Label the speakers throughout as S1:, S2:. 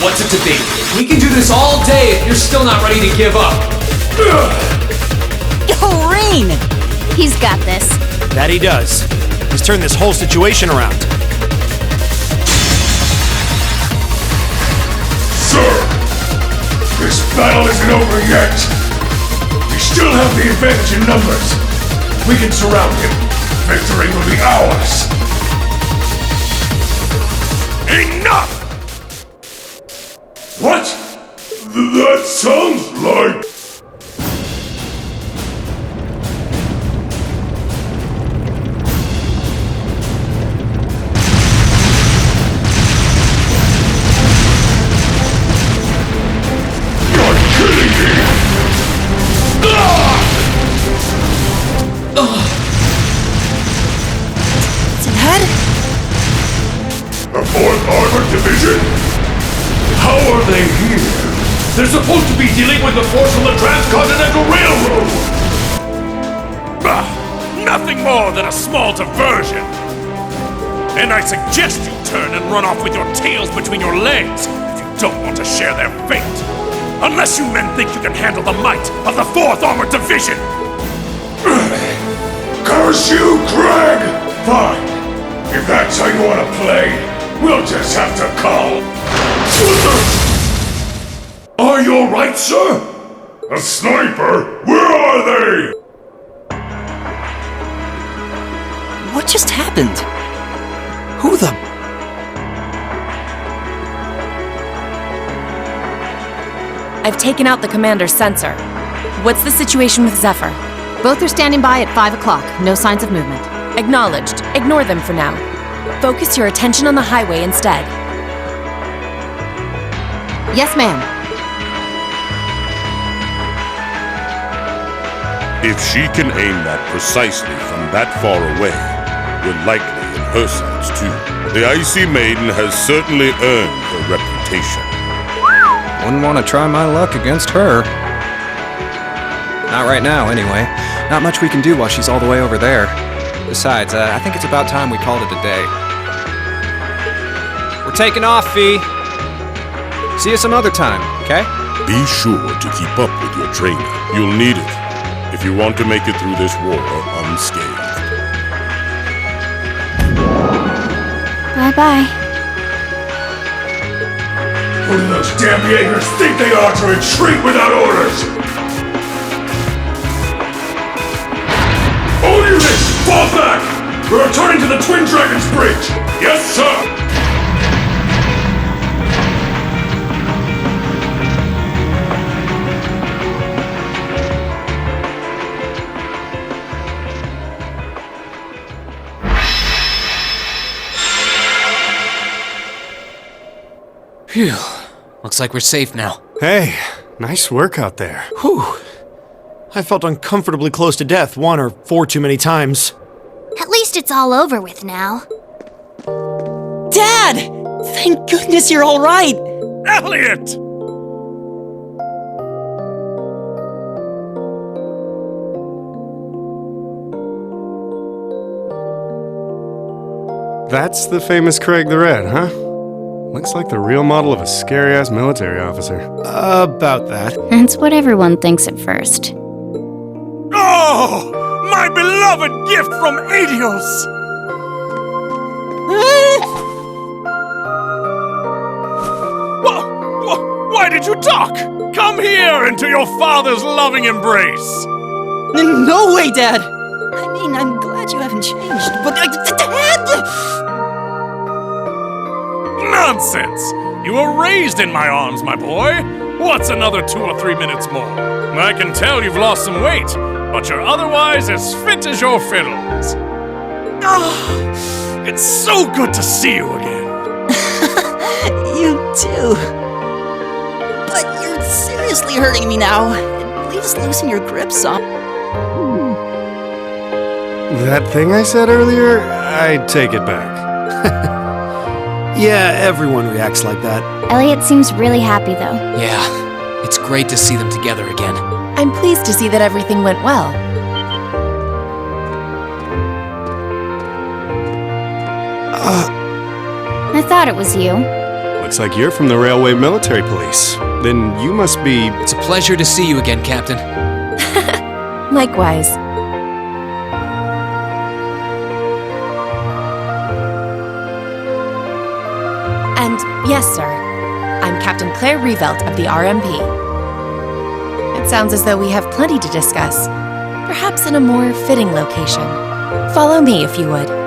S1: What's it to be? We can do this all day if you're still not ready to give up.
S2: Oh, Rain!
S3: He's got this.
S4: That he does. He's turned this whole situation around.
S5: Sir! This battle isn't over yet! We still have the advantage in numbers! We can surround him. Victory will be ours! Enough! What? That sounds like... You're kidding me!
S2: Dad?
S5: The 4th Armored Division? How are they here? They're supposed to be dealing with the force from the Transcontinental Railroad! Nothing more than a small diversion! And I suggest you turn and run off with your tails between your legs if you don't want to share their fate! Unless you men think you can handle the might of the 4th Armored Division! Curse you, Craig! Fine. If that's how you want to play, we'll just have to call. Are you alright, sir? A sniper? Where are they?
S2: What just happened? Who the...
S6: I've taken out the commander's sensor. What's the situation with Zephyr?
S3: Both are standing by at 5 o'clock. No signs of movement.
S6: Acknowledged. Ignore them for now. Focus your attention on the highway instead.
S3: Yes, ma'am.
S7: If she can aim that precisely from that far away, we're likely in her sights too. The Icy Maiden has certainly earned her reputation.
S8: Wouldn't want to try my luck against her. Not right now, anyway. Not much we can do while she's all the way over there. Besides, I think it's about time we called it a day. We're taking off, Fee. See you some other time, okay?
S7: Be sure to keep up with your training. You'll need it if you want to make it through this war unscathed.
S3: Bye-bye.
S5: Who do those damn Jaegers think they are to retreat without orders? All units, fall back! We're returning to the Twin Dragons Bridge! Yes, sir!
S1: Phew. Looks like we're safe now.
S4: Hey, nice work out there. Whew. I felt uncomfortably close to death 1 or 4 too many times.
S3: At least it's all over with now.
S2: Dad! Thank goodness you're all right!
S5: Elliot!
S9: That's the famous Craig the Red, huh? Looks like the real model of a scary-ass military officer.
S4: About that.
S3: That's what everyone thinks at first.
S5: Oh! My beloved gift from Adios! Why did you talk? Come here into your father's loving embrace!
S2: No way, Dad! I mean, I'm glad you haven't changed, but... Dad!
S5: Nonsense! You were raised in my arms, my boy! What's another 2 or 3 minutes more? I can tell you've lost some weight, but you're otherwise as fit as your fiddles. Oh, it's so good to see you again.
S2: You too. But you're seriously hurting me now. Please loosen your grip some.
S9: That thing I said earlier, I take it back.
S4: Yeah, everyone reacts like that.
S3: Elliot seems really happy, though.
S1: Yeah, it's great to see them together again.
S6: I'm pleased to see that everything went well.
S3: I thought it was you.
S9: Looks like you're from the Railway Military Police. Then you must be...
S1: It's a pleasure to see you again, Captain.
S6: Likewise. And yes, sir, I'm Captain Claire Revelt of the RMP. It sounds as though we have plenty to discuss, perhaps in a more fitting location. Follow me if you would.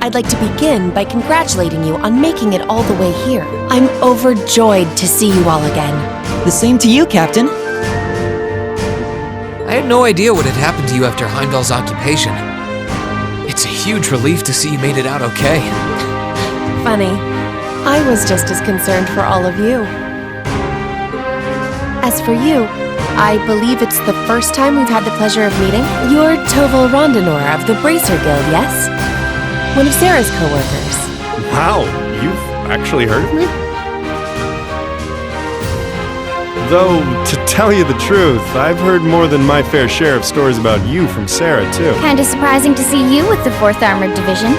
S6: I'd like to begin by congratulating you on making it all the way here. I'm overjoyed to see you all again.
S2: The same to you, Captain.
S1: I had no idea what had happened to you after Heimdall's occupation. It's a huge relief to see you made it out okay.
S6: Funny. I was just as concerned for all of you. As for you, I believe it's the first time we've had the pleasure of meeting. You're Toval Rondanor of the Bracer Guild, yes? One of Sarah's co-workers.
S9: Wow, you've actually heard of me? Though, to tell you the truth, I've heard more than my fair share of stories about you from Sarah, too.
S3: Kinda surprising to see you with the 4th Armored Division.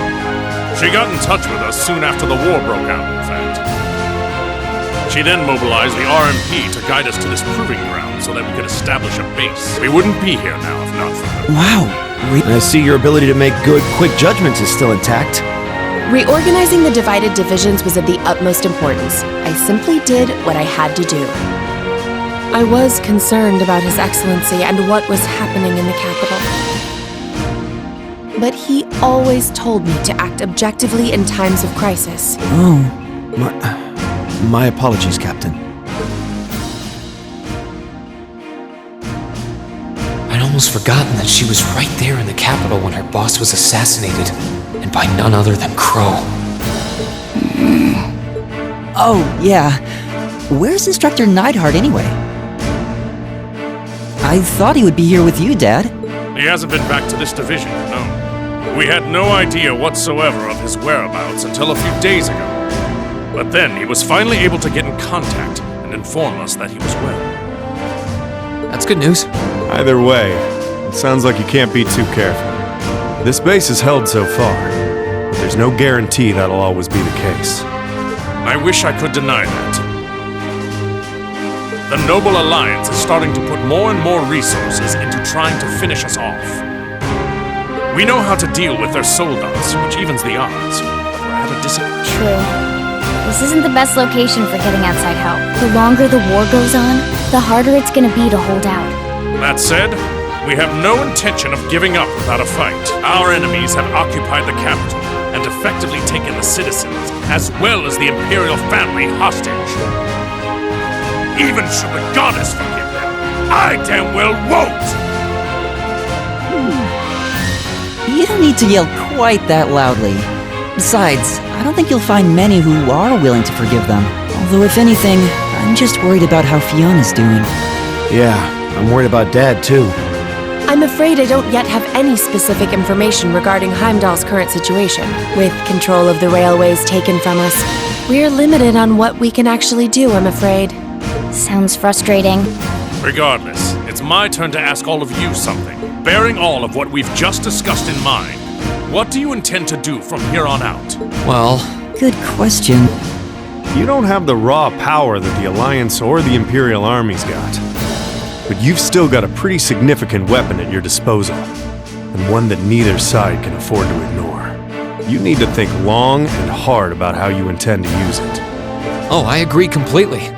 S5: She got in touch with us soon after the war broke out, in fact. She then mobilized the RMP to guide us to this proving ground so that we could establish a base. We wouldn't be here now if not for her.
S10: Wow. I see your ability to make good, quick judgments is still intact.
S6: Reorganizing the divided divisions was of the utmost importance. I simply did what I had to do. I was concerned about His Excellency and what was happening in the capital. But he always told me to act objectively in times of crisis.
S10: Oh, my apologies, Captain.
S1: I'd almost forgotten that she was right there in the capital when her boss was assassinated, and by none other than Crow.
S2: Oh, yeah. Where's Instructor Neidhart anyway? I thought he would be here with you, Dad.
S5: He hasn't been back to this division, no. We had no idea whatsoever of his whereabouts until a few days ago. But then he was finally able to get in contact and inform us that he was well.
S1: That's good news.
S9: Either way, it sounds like you can't be too careful. This base is held so far, but there's no guarantee that'll always be the case.
S5: I wish I could deny that. The Noble Alliance is starting to put more and more resources into trying to finish us off. We know how to deal with their soldats, which evens the odds, but we're at a disadvantage.
S3: True. This isn't the best location for getting outside help. The longer the war goes on, the harder it's gonna be to hold out.
S5: That said, we have no intention of giving up without a fight. Our enemies have occupied the capital and effectively taken the citizens, as well as the Imperial family, hostage. Even should the goddess forgive them, I damn well won't!
S2: You don't need to yell quite that loudly. Besides, I don't think you'll find many who are willing to forgive them. Although if anything, I'm just worried about how Fiona's doing.
S10: Yeah, I'm worried about Dad, too.
S6: I'm afraid I don't yet have any specific information regarding Heimdall's current situation. With control of the railways taken from us, we're limited on what we can actually do, I'm afraid.
S3: Sounds frustrating.
S5: Regardless, it's my turn to ask all of you something. Bearing all of what we've just discussed in mind, what do you intend to do from here on out?
S1: Well...
S2: Good question.
S9: You don't have the raw power that the Alliance or the Imperial Army's got. But you've still got a pretty significant weapon at your disposal, and one that neither side can afford to ignore. You need to think long and hard about how you intend to use it.
S1: Oh, I agree completely.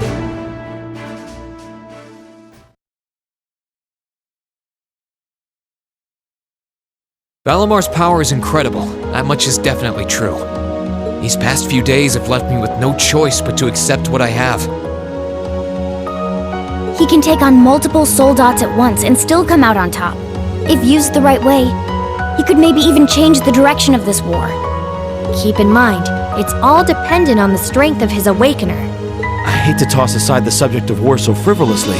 S1: Valamar's power is incredible. That much is definitely true. These past few days have left me with no choice but to accept what I have.
S3: He can take on multiple soldats at once and still come out on top. If used the right way, he could maybe even change the direction of this war.
S6: Keep in mind, it's all dependent on the strength of his Awakener.
S10: I hate to toss aside the subject of war so frivolously,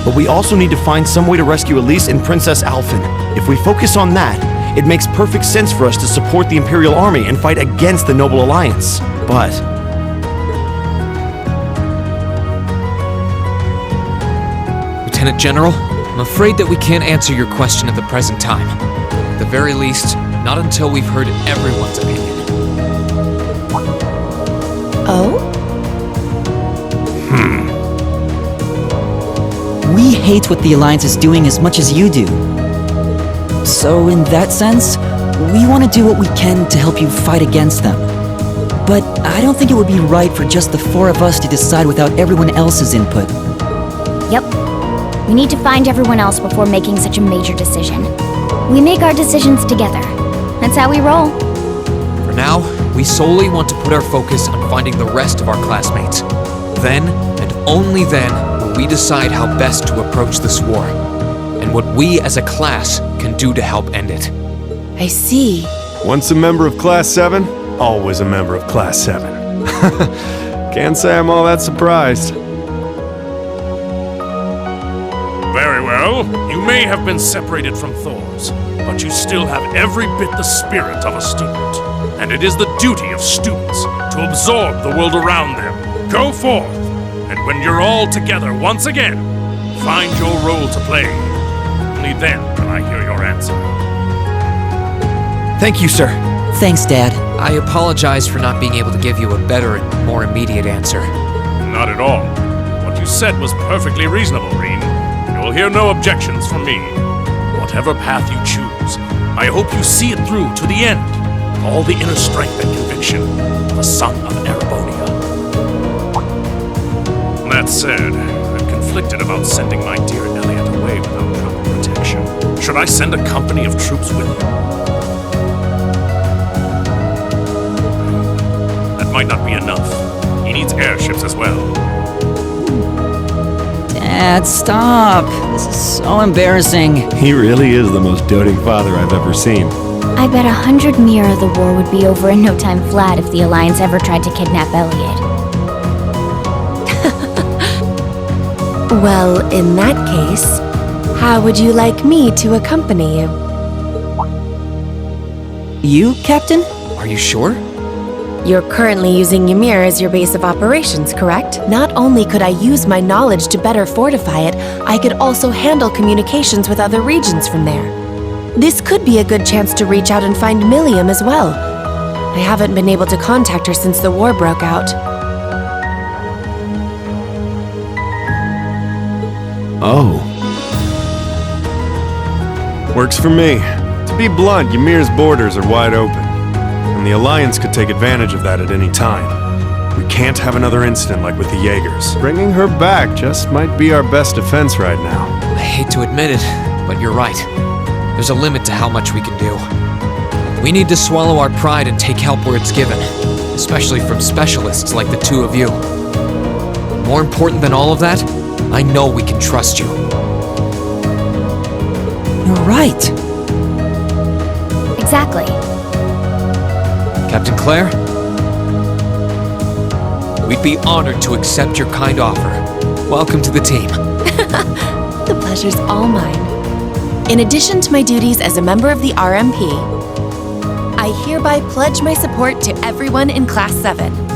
S10: But we also need to find some way to rescue Elise and Princess Alphen. If we focus on that, it makes perfect sense for us to support the Imperial Army and fight against the Noble Alliance. But
S1: Lieutenant General, I'm afraid that we can't answer your question at the present time. At the very least, not until we've heard everyone's opinion.
S6: Oh?
S2: We hate what the Alliance is doing as much as you do. So, in that sense, we want to do what we can to help you fight against them. But I don't think it would be right for just the four of us to decide without everyone else's input.
S3: Yep. We need to find everyone else before making such a major decision. We make our decisions together. That's how we roll.
S1: For now, we solely want to put our focus on finding the rest of our classmates. Then, and only then, will we decide how best to approach this war, and what we as a class can do to help end it.
S6: I see.
S9: Once a member of Class 7, always a member of Class 7. Can't say I'm all that surprised.
S5: Very well. You may have been separated from Thors, but you still have every bit the spirit of a student. And it is the duty of students to absorb the world around them. Go forth, and when you're all together once again, find your role to play. Only then will I hear your answer.
S10: thank you, sir.
S2: Thanks, Dad.
S1: I apologize for not being able to give you a better and more immediate answer.
S5: Not at all. What you said was perfectly reasonable, Reen. You will hear no objections from me. Whatever path you choose, I hope you see it through to the end. All the inner strength and conviction of a son of Erebonia. That said, I'm conflicted about sending my dear Elliot away without proper protection. Should I send a company of troops with him? That might not be enough. He needs airships as well.
S2: Dad, stop. This is so embarrassing.
S9: He really is the most doting father I've ever seen.
S3: I bet 100 Mira the war would be over in no time flat if the Alliance ever tried to kidnap Elliot.
S6: Well, in that case, how would you like me to accompany you?
S2: You, Captain?
S1: Are you sure?
S6: You're currently using Ymir as your base of operations, correct? Not only could I use my knowledge to better fortify it, I could also handle communications with other regions from there. This could be a good chance to reach out and find Milliam as well. I haven't been able to contact her since the war broke out.
S9: Oh. Works for me. To be blunt, Ymir's borders are wide open, and the Alliance could take advantage of that at any time. We can't have another incident like with the Jaegers. Bringing her back just might be our best defense right now.
S1: I hate to admit it, but you're right. There's a limit to how much we can do. We need to swallow our pride and take help where it's given, especially from specialists like the two of you. More important than all of that, I know we can trust you.
S2: You're right.
S3: Exactly.
S1: Captain Claire? We'd be honored to accept your kind offer. Welcome to the team.
S6: The pleasure's all mine. In addition to my duties as a member of the RMP, I hereby pledge my support to everyone in Class 7.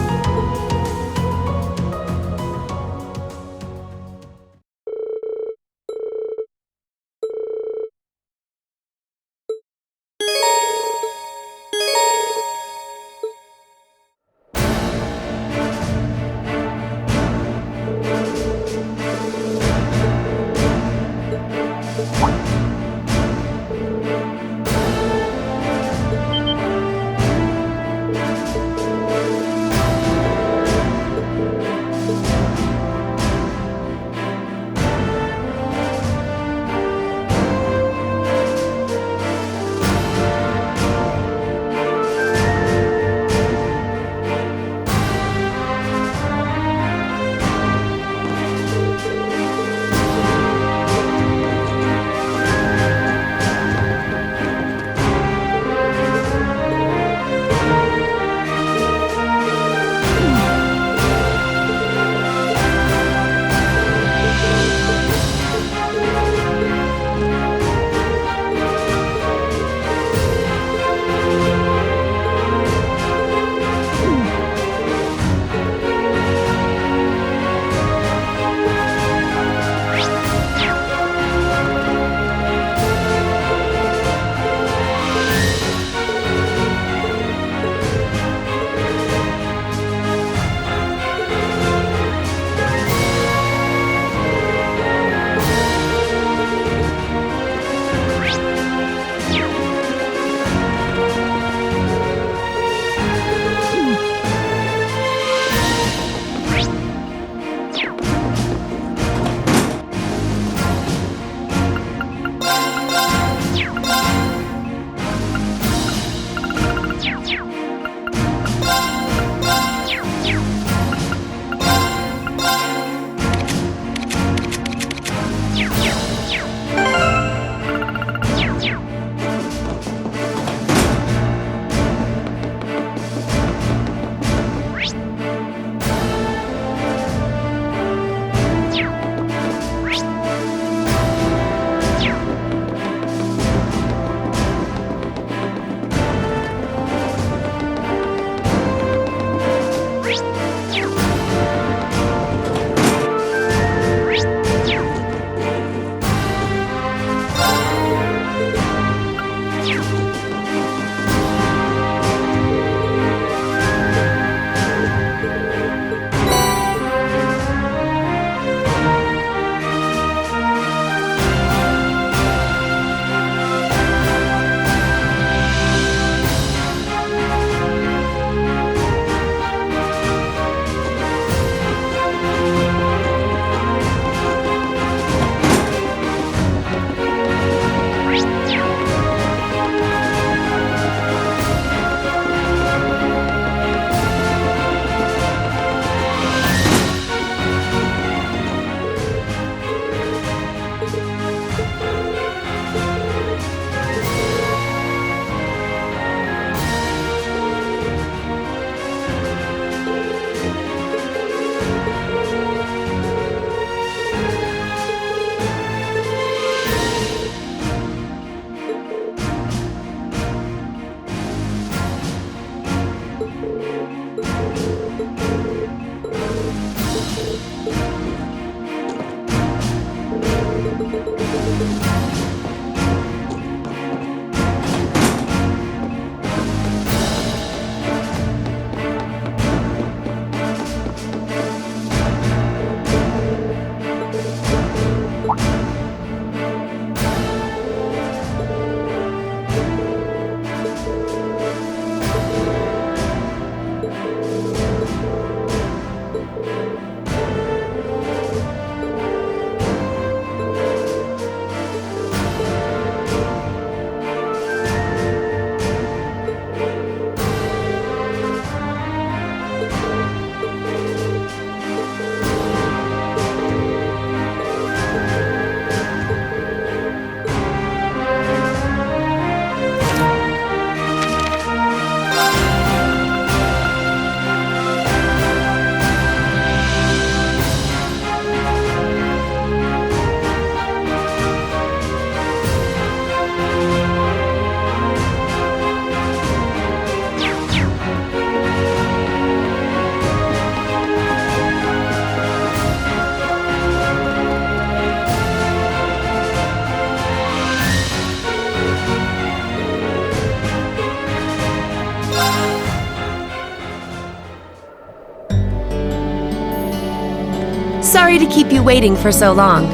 S6: Sorry to keep you waiting for so long.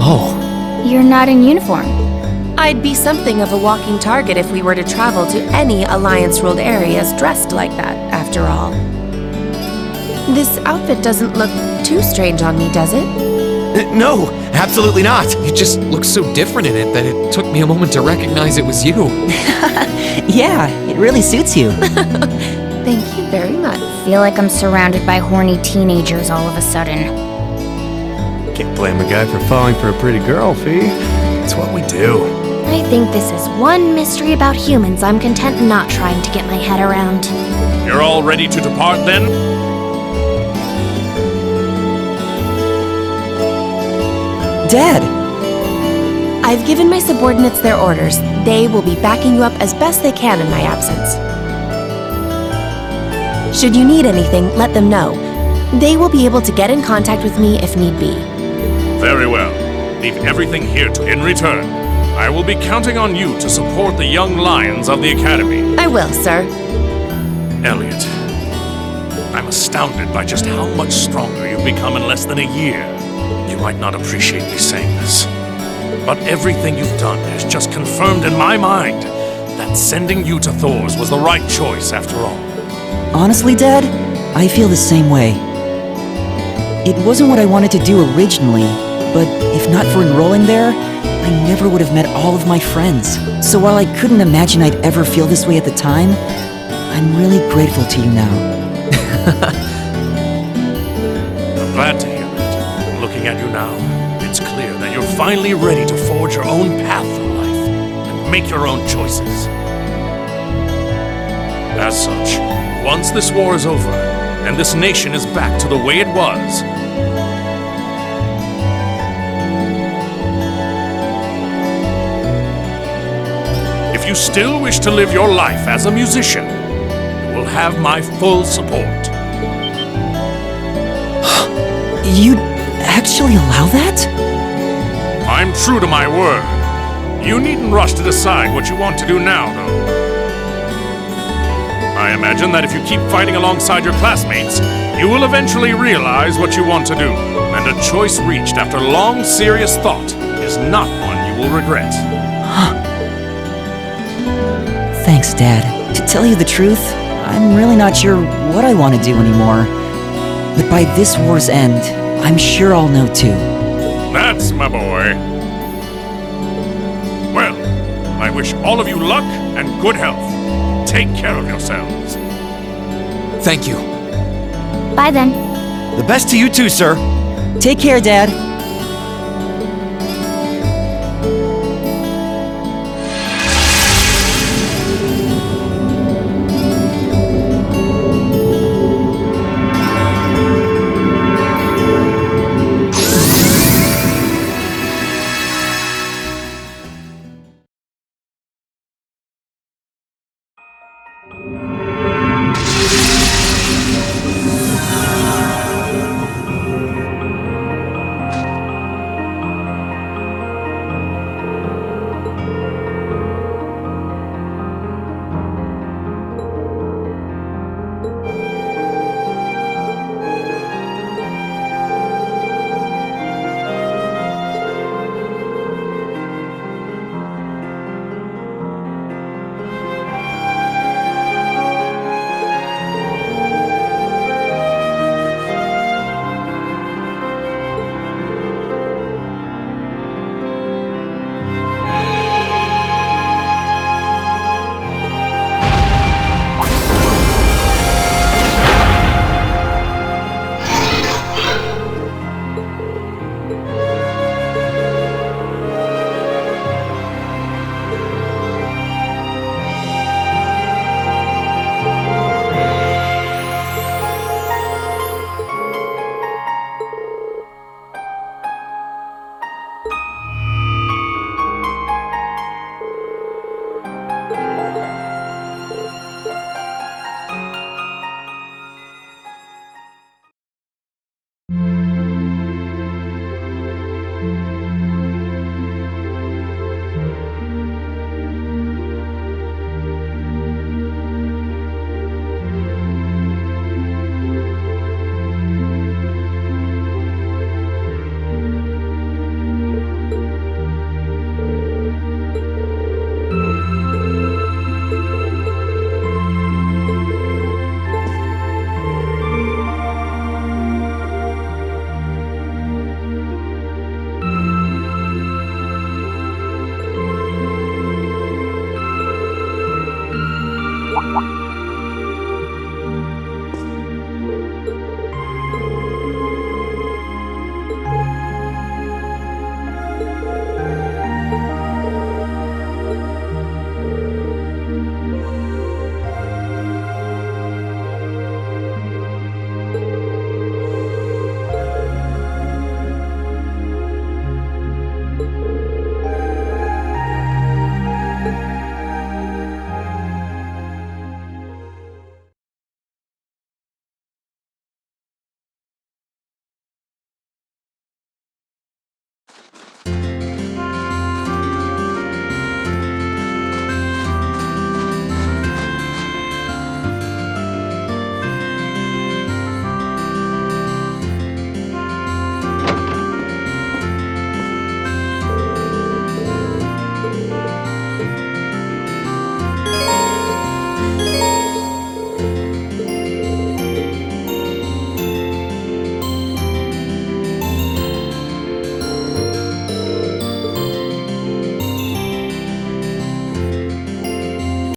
S1: Oh,
S3: You're not in uniform.
S6: I'd be something of a walking target if we were to travel to any Alliance-ruled areas dressed like that, after all. This outfit doesn't look too strange on me, does it?
S10: No, absolutely not.
S1: you just look so different in it that it took me a moment to recognize it was you.
S2: Yeah, it really suits you.
S6: Thank you very much.
S3: Feel like I'm surrounded by horny teenagers all of a sudden.
S9: Can't blame a guy for falling for a pretty girl, Fee. It's what we do.
S3: I think this is one mystery about humans I'm content not trying to get my head around.
S5: You're all ready to depart then?
S2: Dad!
S6: I've given my subordinates their orders. They will be backing you up as best they can in my absence. Should you need anything, let them know. They will be able to get in contact with me if need be.
S5: Very well. Leave everything here in return. I will be counting on you to support the young lions of the Academy.
S6: I will, sir.
S5: Elliot, I'm astounded by just how much stronger you've become in less than a year. You might not appreciate me saying this, but everything you've done has just confirmed in my mind that sending you to Thor's was the right choice after all.
S2: Honestly, Dad, I feel the same way. It wasn't what I wanted to do originally, but if not for enrolling there, I never would have met all of my friends. So while I couldn't imagine I'd ever feel this way at the time, I'm really grateful to you now.
S5: I'm glad to hear that. Looking at you now, it's clear that you're finally ready to forge your own path through life and make your own choices. As such, once this war is over and this nation is back to the way it was, if you still wish to live your life as a musician, you will have my full support.
S2: You'd actually allow that?
S5: I'm true to my word. You needn't rush to decide what you want to do now, though. I imagine that if you keep fighting alongside your classmates, you will eventually realize what you want to do, and a choice reached after long, serious thought is not one you will regret.
S2: Thanks, Dad. To tell you the truth, I'm really not sure what I want to do anymore. But by this war's end, I'm sure I'll know too.
S5: That's my boy. Well, I wish all of you luck and good health. Take care of yourselves.
S1: Thank you.
S3: Bye then.
S10: The best to you too, sir.
S2: Take care, Dad.